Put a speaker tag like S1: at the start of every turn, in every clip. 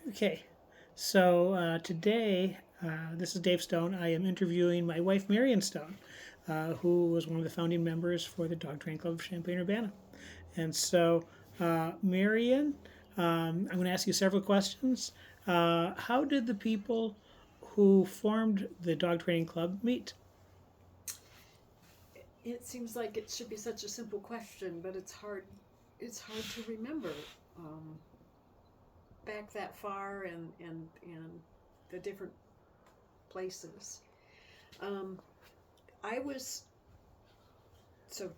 S1: Okay, so today, this is Dave Stone. I am interviewing my wife, Marian Stone, who was one of the founding members for the Dog Training Club of Champaign-Urbana. And so, Marian, I'm going to ask you several questions. How did the people who formed the Dog Training Club meet?
S2: It seems like it should be such a simple question, but it's hard. It's hard to remember back that far and the different places. Um, I was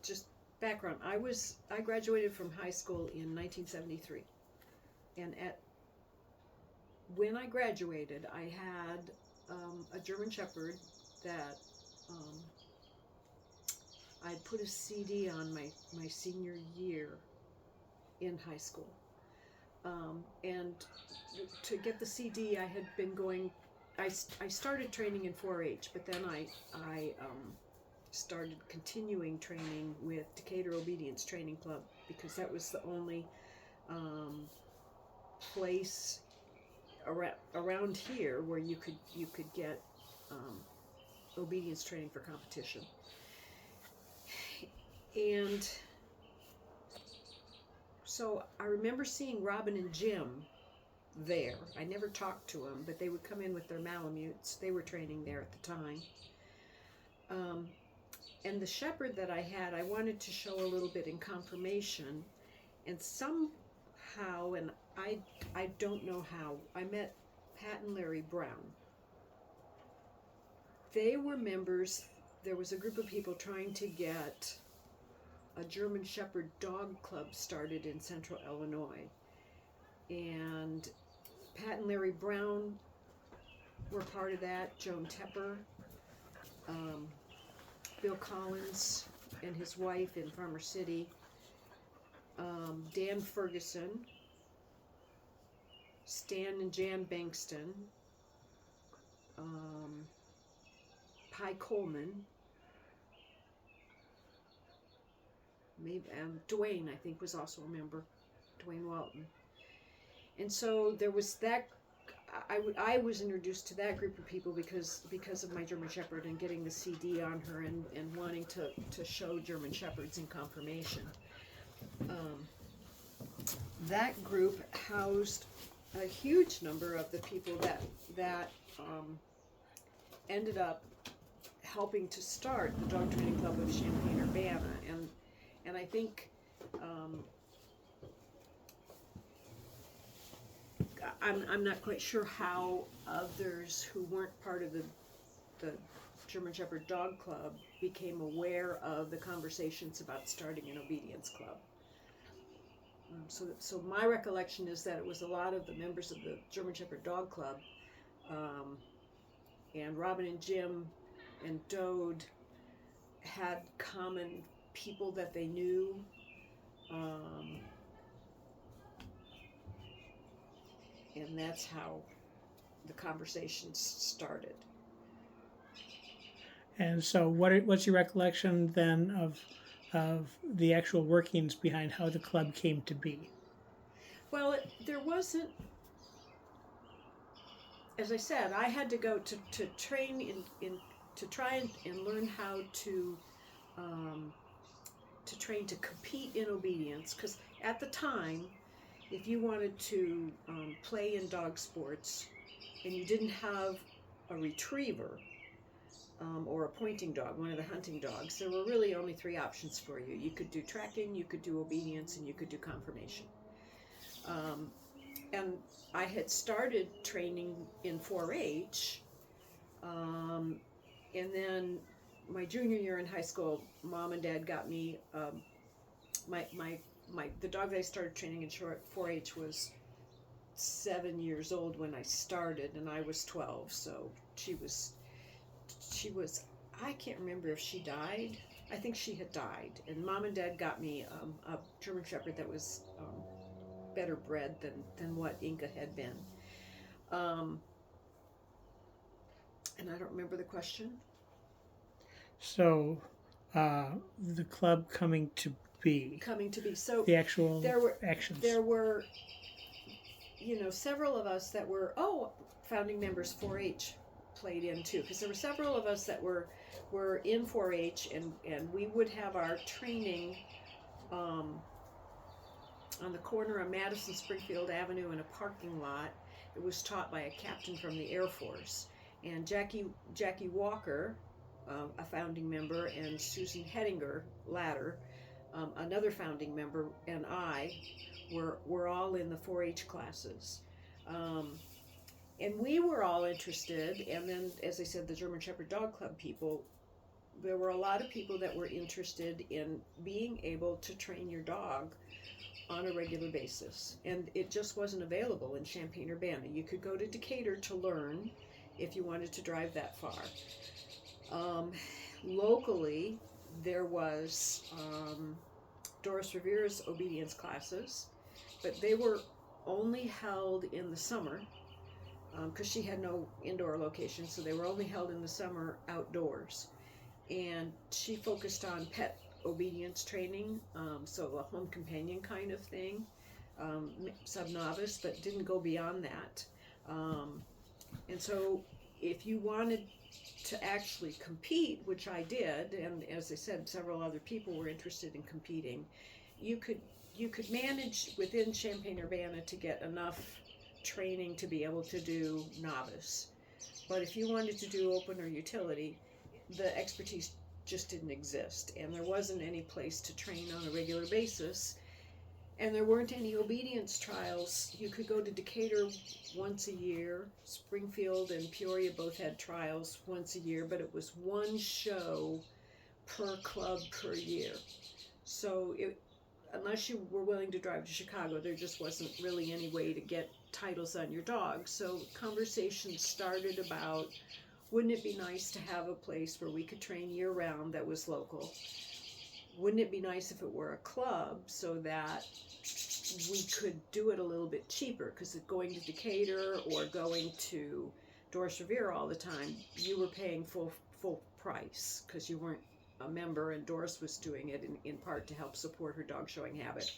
S2: just background. I graduated from high school in 1973, and at when I graduated, I had a German Shepherd that um, I put a CD on my senior year in high school. And to get the CD, I had been going. I started training in 4-H, but then I started continuing training with Decatur Obedience Training Club because that was the only um, place around here where you could get um, obedience training for competition. And so I remember seeing Robin and Jim there. I never talked to them, but they would come in with their Malamutes. They were training there at the time. Um, and the shepherd that I had, I wanted to show a little bit in confirmation, and somehow, and I don't know how, I met Pat and Larry Brown. They were members. There was a group of people trying to get a German Shepherd dog club started in central Illinois. And Pat and Larry Brown were part of that. Joan Tepper, um, Bill Collins and his wife in Farmer City, Dan Ferguson, Stan and Jan Bankston, Pye Coleman, maybe Dwayne, I think, was also a member, Dwayne Walton. And so there was that. I was introduced to that group of people because of my German Shepherd and getting the CD on her and wanting to show German Shepherds in confirmation. Um, that group housed a huge number of the people that ended up helping to start the Dog Training Club of Champaign-Urbana, and I think I'm not quite sure how others who weren't part of the German Shepherd Dog Club became aware of the conversations about starting an obedience club. So my recollection is that it was a lot of the members of the German Shepherd Dog Club, um, and Robin and Jim and Dode had common people that they knew. And that's how the conversations started.
S1: And so, what's your recollection then of the actual workings behind how the club came to be?
S2: Well, there wasn't, as I said, I had to go to train in to try and learn how um, to train to compete in obedience, because at the time, if you wanted to play in dog sports and you didn't have a retriever or a pointing dog, one of the hunting dogs, there were really only three options for you. You could do tracking, you could do obedience, and you could do confirmation. Um, and I had started training in 4-H, and then my junior year in high school, mom and dad got me my the dog that I started training in 4-H was 7 years old when I started, and I was 12. So she was I can't remember if she died. I think she had died, and mom and dad got me a German Shepherd that was better bred than what Inca had been. Um, and I don't remember the question.
S1: So, the club coming to be,
S2: Coming to be. So
S1: the actual
S2: there were
S1: actions.
S2: there were several of us that were founding members 4-H played in too, because there were several of us that were in 4-H, and we would have our training on the corner of Madison Springfield Avenue in a parking lot. It was taught by a captain from the Air Force, and Jackie Walker, a founding member, and Susan Hettinger Latter, another founding member, and I were all in the 4-H classes. And we were all interested, and then, as I said, the German Shepherd Dog Club people, there were a lot of people that were interested in being able to train your dog on a regular basis. And it just wasn't available in Champaign-Urbana. You could go to Decatur to learn if you wanted to drive that far. Locally, there was Doris Revere's obedience classes, but they were only held in the summer, because she had no indoor location, so they were only held in the summer outdoors. And she focused on pet obedience training, so a home companion kind of thing, sub-novice, but didn't go beyond that. And so if you wanted to actually compete, which I did, and as I said, several other people were interested in competing, you could manage within Champaign-Urbana to get enough training to be able to do novice. But if you wanted to do open or utility, the expertise just didn't exist, and there wasn't any place to train on a regular basis, and there weren't any obedience trials. You could go to Decatur once a year. Springfield and Peoria both had trials once a year, but it was one show per club per year. So unless you were willing to drive to Chicago, there just wasn't really any way to get titles on your dog. So conversations started about, wouldn't it be nice to have a place where we could train year-round that was local? Wouldn't it be nice if it were a club so that we could do it a little bit cheaper? Because going to Decatur or going to Doris Revere all the time, you were paying full price because you weren't a member, and Doris was doing it in part to help support her dog showing habit.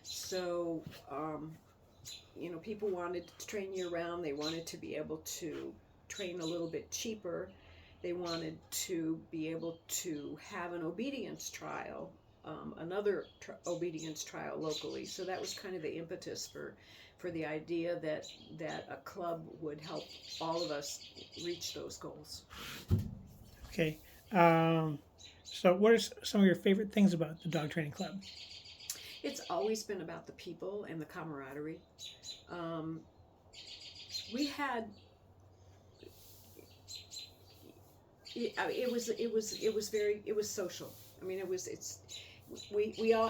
S2: So, people wanted to train year-round. They wanted to be able to train a little bit cheaper. They wanted to be able to have an obedience trial, another obedience trial locally. So that was kind of the impetus for the idea that a club would help all of us reach those goals.
S1: Okay. So what are some of your favorite things about the dog training club?
S2: It's always been about the people and the camaraderie. We had it was social. I mean,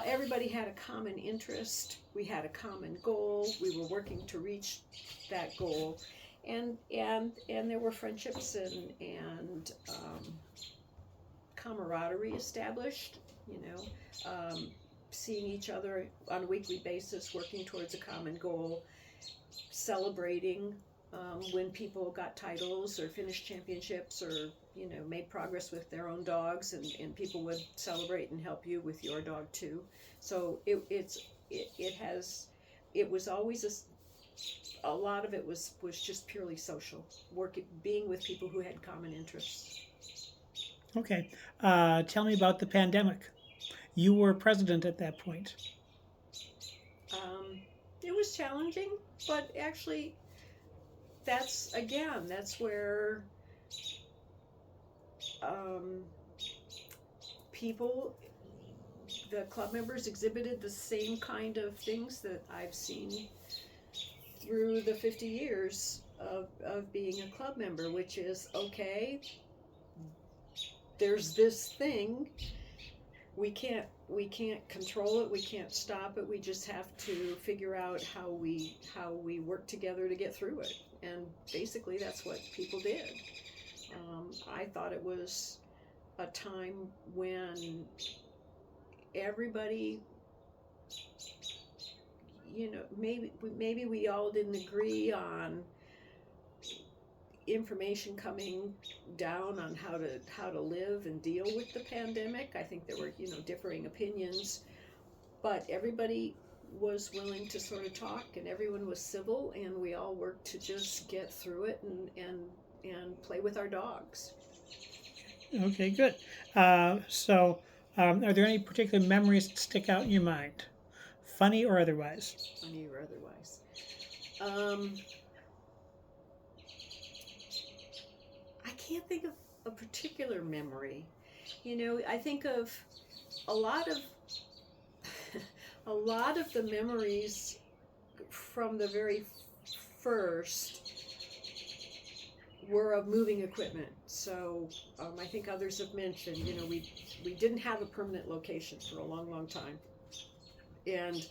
S2: everybody had a common interest. We had a common goal. We were working to reach that goal, and there were friendships and camaraderie established. Seeing each other on a weekly basis, working towards a common goal, celebrating when people got titles or finished championships or made progress with their own dogs, and people would celebrate and help you with your dog too. So it was always a lot of it was just purely social, being with people who had common interests.
S1: Okay. Tell me about the pandemic. You were president at that point.
S2: It was challenging, but actually that's where the club members exhibited the same kind of things that I've seen through the 50 years of being a club member, which is, okay, there's this thing, we can't control it, we can't stop it, we just have to figure out how we work together to get through it. And basically that's what people did. I thought it was a time when everybody, maybe we all didn't agree on information coming down on how to live and deal with the pandemic. I think there were differing opinions, but everybody was willing to sort of talk, and everyone was civil, and we all worked to just get through it and play with our dogs.
S1: Okay, good. Are there any particular memories that stick out in your mind, funny or otherwise?
S2: Funny or otherwise. Um, I can't think of a particular memory. I think of a lot of a lot of the memories from the very first were of moving equipment. So I think others have mentioned, we didn't have a permanent location for a long, long time, and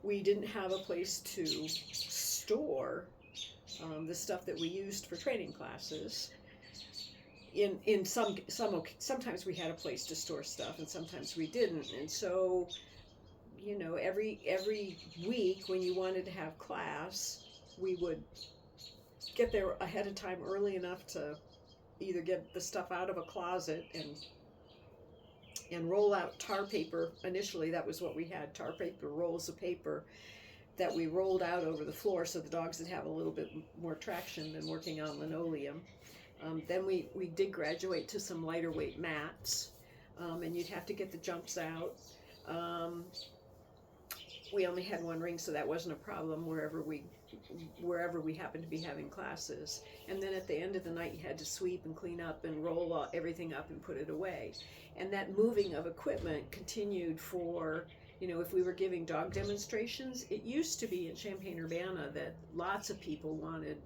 S2: we didn't have a place to store the stuff that we used for training classes. In sometimes we had a place to store stuff, and sometimes we didn't, and so every week when you wanted to have class, we would get there ahead of time early enough to either get the stuff out of a closet and roll out tar paper. Initially, that was what we had, tar paper, rolls of paper that we rolled out over the floor so the dogs would have a little bit more traction than working on linoleum. Then we did graduate to some lighter weight mats, and you'd have to get the jumps out. We only had one ring, so that wasn't a problem wherever we happened to be having classes. And then at the end of the night, you had to sweep and clean up and roll everything up and put it away. And that moving of equipment continued for, if we were giving dog demonstrations. It used to be in Champaign-Urbana that lots of people wanted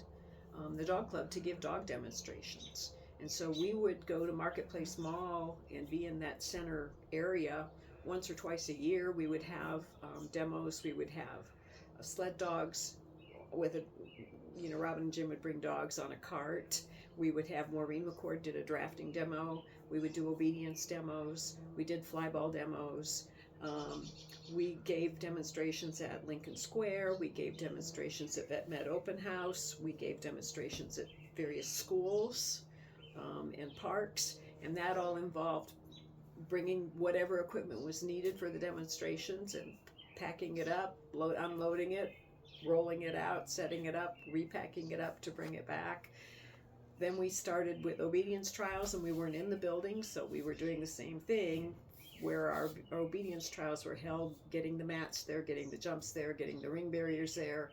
S2: the dog club to give dog demonstrations. And so we would go to Marketplace Mall and be in that center area once or twice a year. We would have demos. We would have sled dogs with Robin and Jim would bring dogs on a cart. We would have Maureen McCord did a drafting demo. We would do obedience demos. We did flyball demos. We gave demonstrations at Lincoln Square. We gave demonstrations at Vet Med Open House. We gave demonstrations at various schools and parks. And that all involved bringing whatever equipment was needed for the demonstrations and packing it up, unloading it, rolling it out, setting it up, repacking it up to bring it back. Then we started with obedience trials, and we weren't in the building, so we were doing the same thing where our obedience trials were held, getting the mats there, getting the jumps there, getting the ring barriers there.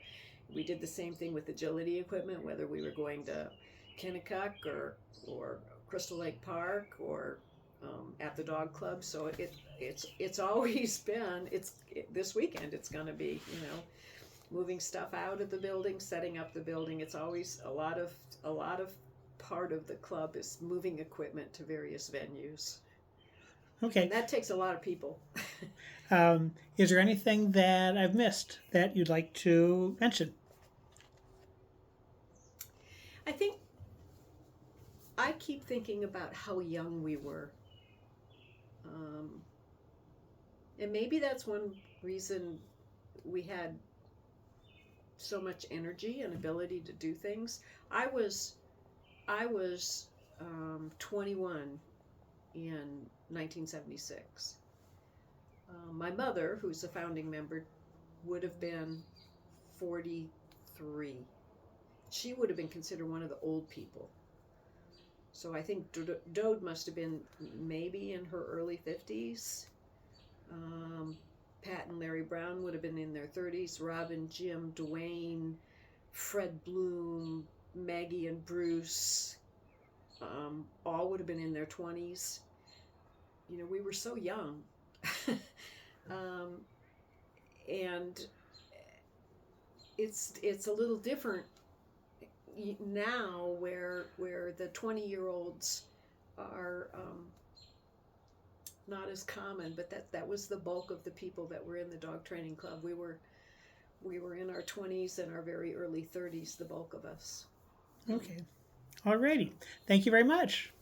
S2: We did the same thing with agility equipment, whether we were going to Kennecott or Crystal Lake Park or at the dog club. So it's always been, this weekend it's going to be, moving stuff out of the building, setting up the building. It's always a lot of part of the club is moving equipment to various venues.
S1: Okay.
S2: And that takes a lot of people.
S1: Is there anything that I've missed that you'd like to mention?
S2: I think I keep thinking about how young we were. And maybe that's one reason we had so much energy and ability to do things. I was 21 in 1976. My mother, who's a founding member, would have been 43. She would have been considered one of the old people. So I think Dode must have been maybe in her early 50s. Pat and Larry Brown would have been in their 30s. Robin, Jim, Dwayne, Fred Bloom, Maggie and Bruce, all would have been in their 20s. We were so young. And it's a little different now where the 20-year-olds are not as common, but that was the bulk of the people that were in the dog training club. We were in our 20s and our very early 30s, the bulk of us.
S1: Okay. Alrighty. Thank you very much.